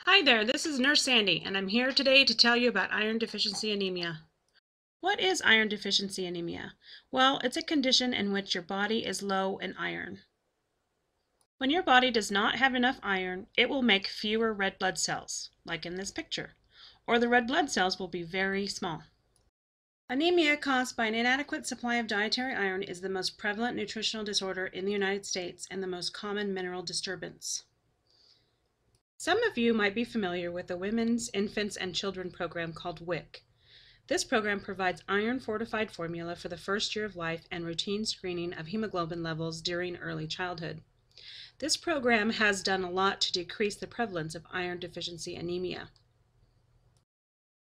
Hi there, this is Nurse Sandy, and I'm here today to tell you about iron deficiency anemia. What is iron deficiency anemia? Well, it's a condition in which your body is low in iron. When your body does not have enough iron, it will make fewer red blood cells, like in this picture, or the red blood cells will be very small. Anemia caused by an inadequate supply of dietary iron is the most prevalent nutritional disorder in the United States and the most common mineral disturbance. Some of you might be familiar with the Women's, Infants, and Children program called WIC. This program provides iron-fortified formula for the first year of life and routine screening of hemoglobin levels during early childhood. This program has done a lot to decrease the prevalence of iron deficiency anemia.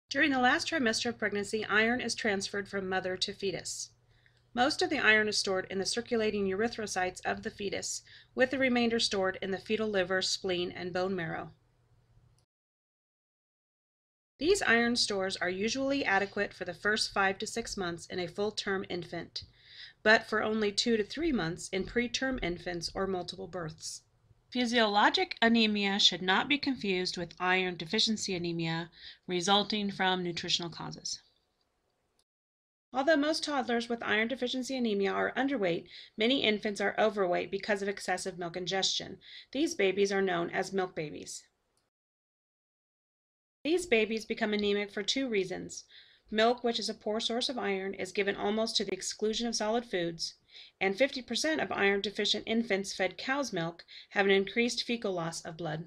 During the last trimester of pregnancy, iron is transferred from mother to fetus. Most of the iron is stored in the circulating erythrocytes of the fetus, with the remainder stored in the fetal liver, spleen, and bone marrow. These iron stores are usually adequate for the first 5 to 6 months in a full-term infant, but for only 2 to 3 months in preterm infants or multiple births. Physiologic anemia should not be confused with iron deficiency anemia resulting from nutritional causes. Although most toddlers with iron deficiency anemia are underweight, many infants are overweight because of excessive milk ingestion. These babies are known as milk babies. These babies become anemic for 2 reasons. Milk, which is a poor source of iron, is given almost to the exclusion of solid foods, and 50% of iron-deficient infants fed cow's milk have an increased fecal loss of blood.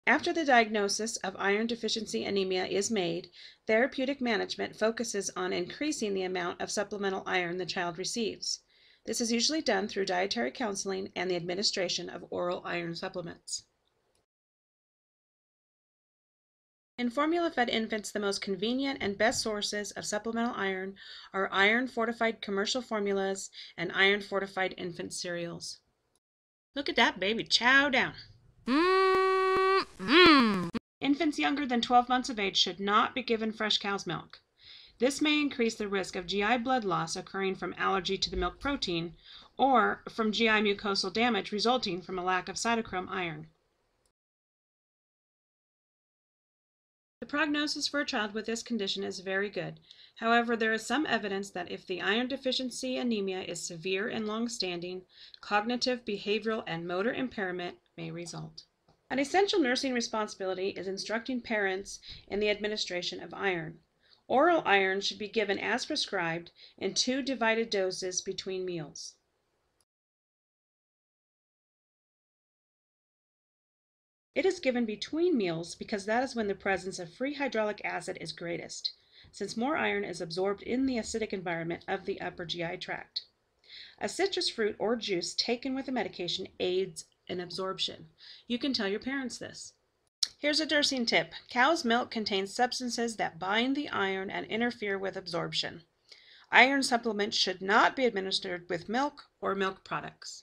After the diagnosis of iron deficiency anemia is made, therapeutic management focuses on increasing the amount of supplemental iron the child receives. This is usually done through dietary counseling and the administration of oral iron supplements. In formula-fed infants, the most convenient and best sources of supplemental iron are iron-fortified commercial formulas and iron-fortified infant cereals. Look at that baby chow down. Infants younger than 12 months of age should not be given fresh cow's milk. This may increase the risk of GI blood loss occurring from allergy to the milk protein or from GI mucosal damage resulting from a lack of cytochrome iron. The prognosis for a child with this condition is very good. However, there is some evidence that if the iron deficiency anemia is severe and long-standing, cognitive, behavioral, and motor impairment may result. An essential nursing responsibility is instructing parents in the administration of iron. Oral iron should be given as prescribed in 2 divided doses between meals. It is given between meals because that is when the presence of free hydraulic acid is greatest, since more iron is absorbed in the acidic environment of the upper GI tract. A citrus fruit or juice taken with the medication aids in absorption. You can tell your parents this. Here's a nursing tip. Cow's milk contains substances that bind the iron and interfere with absorption. Iron supplements should not be administered with milk or milk products.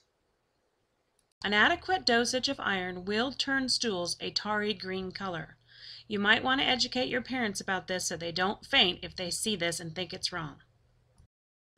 An adequate dosage of iron will turn stools a tarry green color. You might want to educate your parents about this so they don't faint if they see this and think it's wrong.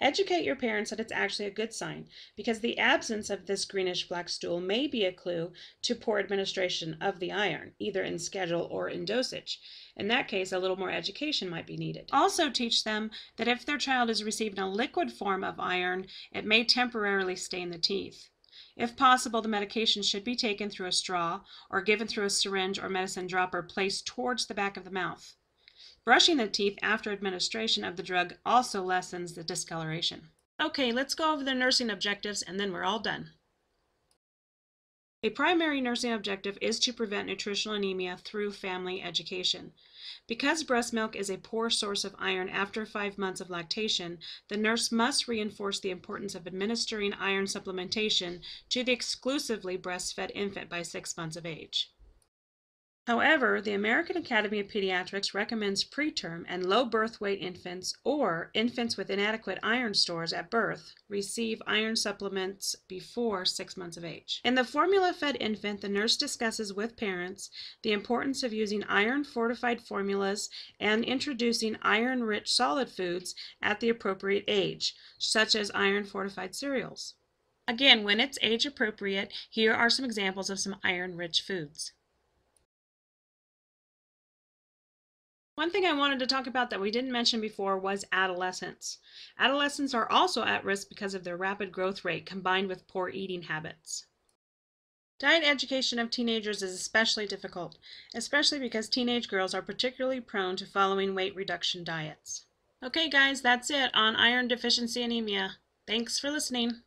Educate your parents that it's actually a good sign, because the absence of this greenish-black stool may be a clue to poor administration of the iron, either in schedule or in dosage. In that case, a little more education might be needed. Also teach them that if their child is receiving a liquid form of iron, it may temporarily stain the teeth. If possible, the medication should be taken through a straw or given through a syringe or medicine dropper placed towards the back of the mouth. Brushing the teeth after administration of the drug also lessens the discoloration. Okay, let's go over the nursing objectives and then we're all done. A primary nursing objective is to prevent nutritional anemia through family education. Because breast milk is a poor source of iron after 5 months of lactation, the nurse must reinforce the importance of administering iron supplementation to the exclusively breastfed infant by 6 months of age. However, the American Academy of Pediatrics recommends preterm and low birth weight infants or infants with inadequate iron stores at birth receive iron supplements before 6 months of age. In the formula-fed infant, the nurse discusses with parents the importance of using iron-fortified formulas and introducing iron-rich solid foods at the appropriate age, such as iron-fortified cereals. Again, when it's age appropriate, here are some examples of some iron-rich foods. One thing I wanted to talk about that we didn't mention before was adolescents. Adolescents are also at risk because of their rapid growth rate combined with poor eating habits. Diet education of teenagers is especially difficult, especially because teenage girls are particularly prone to following weight reduction diets. Okay guys, that's it on iron deficiency anemia. Thanks for listening.